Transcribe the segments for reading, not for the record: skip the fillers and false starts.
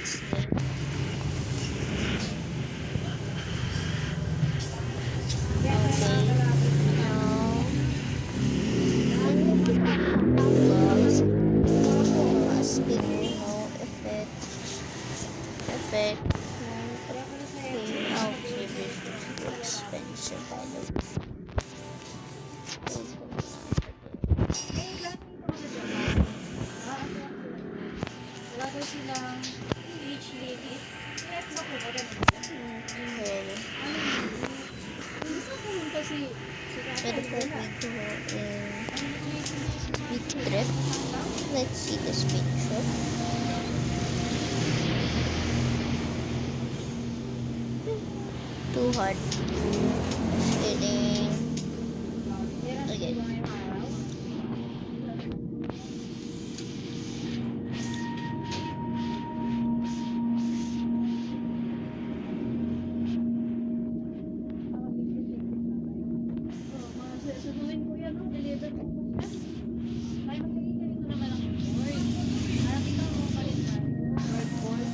snake. Okay, now gloves. Speaker, no effect. Effect. No. Okay, okay, this is too expensive by the way. Wala daw silang age limit. Kaya sa po ba ganun? Okay. Gusto ko yun kasi Pwede po we go in speed trip. Let's see the speed trip. Too hard. Kidding. Okay. Susumin ko yan, deliver ko po siya. Ay, magbigay ka rito naman ang board. Parang ito mo pa rin na. Board.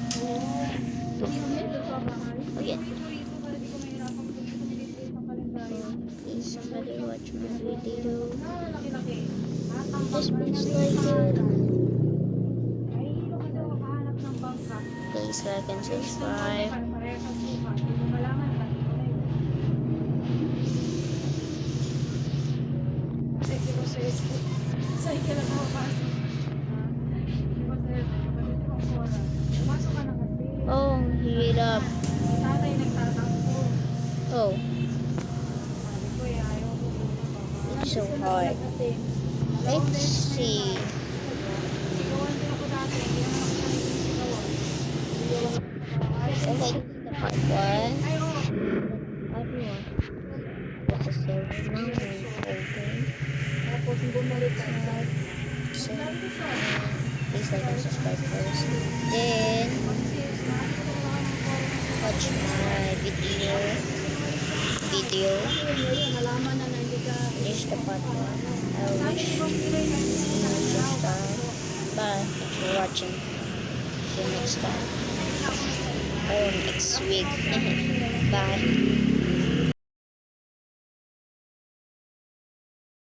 Hindi mo yan, doon pa bahay. Okay. Rito, para di ko mahirapan kung ito nililiit ang kalendaryo. Please somebody watch my video. Laki-laki. Just please like it. Ay, hilo ka daw makahanap ng bangka. Please like and subscribe. Parehas ang suka. Hindi mo kailangan lang. Kasi ko sa Facebook. Saan ka lang makapasok? Di ba sa'yo? Kapatid ko ang oras. Pumasok ka na kasi. Oh, ang hirap. Si tatay nagtatakbo. Oh, Sabi ko eh, ayaw ko muna baba. it's so hard. Let's see. Sigawan din ako dati. Hindi naman ako nanisigawan. Okay, the part one. Ay, oo. Everyone. What's the server now? Open. Tapos bumalik ka na. So, please like and subscribe first. Then, watch my video. Nalaman na hindi ka. Finish the part one. I wish you subscribe. Bye. Thanks for watching. See you next time. Or next week. Bye.